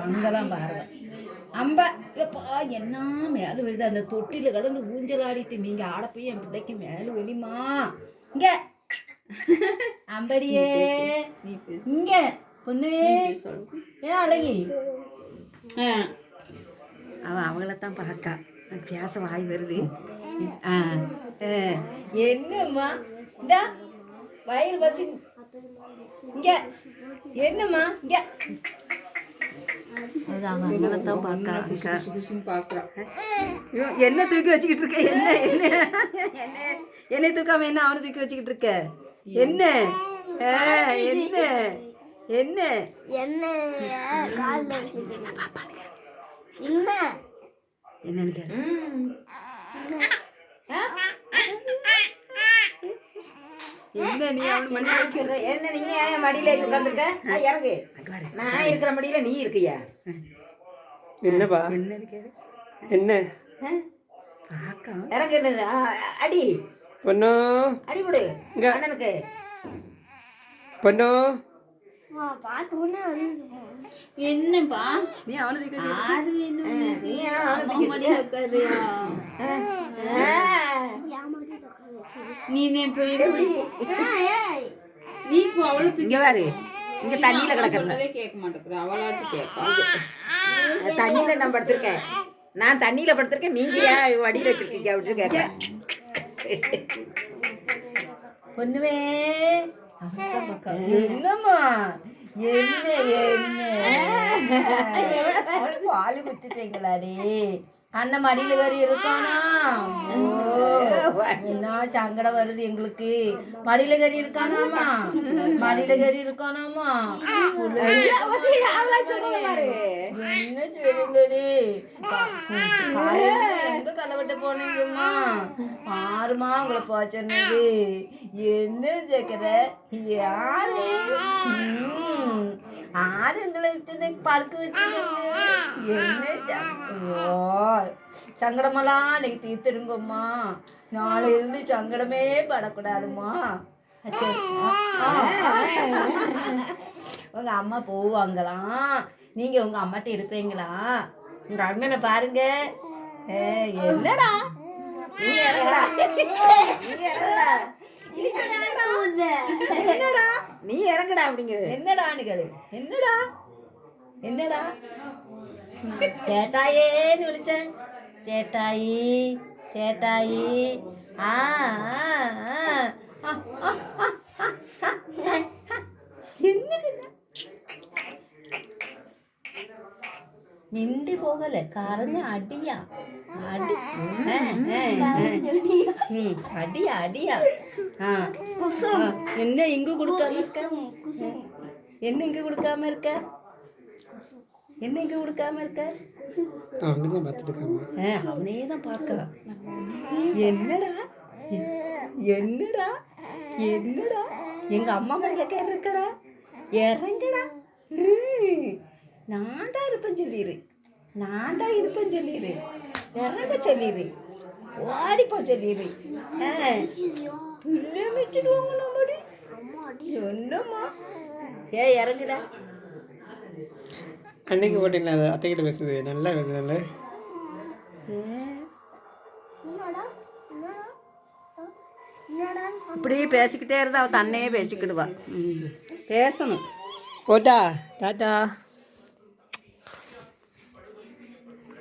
அங்கெல்லாம் பாருங்க அம்பா எப்பா என்ன மேலே விடு அந்த தொட்டில கடந்து ஊஞ்சல் ஆடிட்டு நீங்க ஆட போய் என் பிள்ளைக்கு மேலே வெளிமா இங்க அம்படியே இங்க பொண்ணு ஏன் அழகி அவளைத்தான் பார்க்கா பேச வாய் வருது. என்னம்மா இந்தா வயிறு பசி இங்க என்னம்மா இங்க என்ன தூக்கி வச்சுக்கிட்டு இருக்க என்ன என்ன என்ன என்னை தூக்காம என்ன அவனை தூக்கி வச்சுக்கிட்டு இருக்க என்ன என்ன என்ன என்ன என்னன்னு கேளு. என்ன நீ அவனு மணி வச்சுக்கிற என்ன நீ மடியில உட்காந்துருக்க இறங்கு நான் இருக்கிற மடியில நீ இருக்கியா என்னப்பா என்னன்னு கேளு என்ன இறங்கு என்னது அடி பொண்ணு அடி விடு அண்ணனுக்கு பொண்ணு என்னப்பா நீ அவனுக்கு நீ அவளுக்கு இங்க பாரு இங்க தண்ணியில கிடக்குறத கேட்க மாட்டேங்கிற அவளாச்சும் கேட்பா தண்ணியில நான் படுத்திருக்கேன் நான் தண்ணியில படுத்திருக்கேன் நீங்க ஏன் வடியில வச்சிருக்கீங்க அப்படின்னு கேட்க பொண்ணுவே என்னம்மா என்ன என்ன பால் குடிச்சிட்டீங்களாடி அண்ணன் மடியில வரி இருக்கானா என்ன சங்கடம் வருது எங்களுக்கு மடியில கறி இருக்கானாமா மடியில கறி இருக்கானாமா என்ன சொல்லுங்கடி எங்க கலவட்ட போனீங்கம்மா ஆறுமா உங்களை போச்சது என்ன கேக்குற யாரு ஆறு எங்களை படுக்க வச்சு என்ன சங்கடமெல்லாம் இன்னைக்கு தீர்த்துடுங்கம்மா நாளையிலிருந்து சங்கடமே படக்கூடாதும்மா உங்க அம்மா போவாங்களாம் நீங்க உங்க அம்மாட்ட இருப்பீங்களா உங்க அண்ணனை பாருங்க என்னடா நீ இறங்குடா என்னடா நீ இறங்குடா அப்படிங்கிறது என்னடான்னு கேளு என்னடா என்னடா சேட்டாயேன்னு விழிச்சேன் சேட்டாயி சேட்டாயி மிண்டி போகல கரஞ்ச அடியா அடி அடியா அடியா என்ன இங்க கொடுக்காம இருக்க என்ன இங்க கொடுக்காம இருக்க என்ன இங்க கொடுக்காம இருக்க அவனே தான் பார்க்க என்னடா என்னடா என்னடா எங்க அம்மா மேல கேட்டு இருக்கடா இறங்கடா நான் தான் இருப்பேன் சொல்லிடு நான் தான் இருப்பேன் சொல்லிடு இறங்க சொல்லிடு ஓடிப்போ சொல்லிடு பிள்ளை மிச்சிடுவாங்க நம்மடி என்னம்மா இறங்குடா அன்னைக்கு போட்டீங்களா அத்தைக்கிட்ட பேசுது நல்லா பேசுறேன்ல இப்படியே பேசிக்கிட்டே இருந்தா அவ தன்னையே பேசிக்கிடுவா பேசணும் போட்டா டாட்டா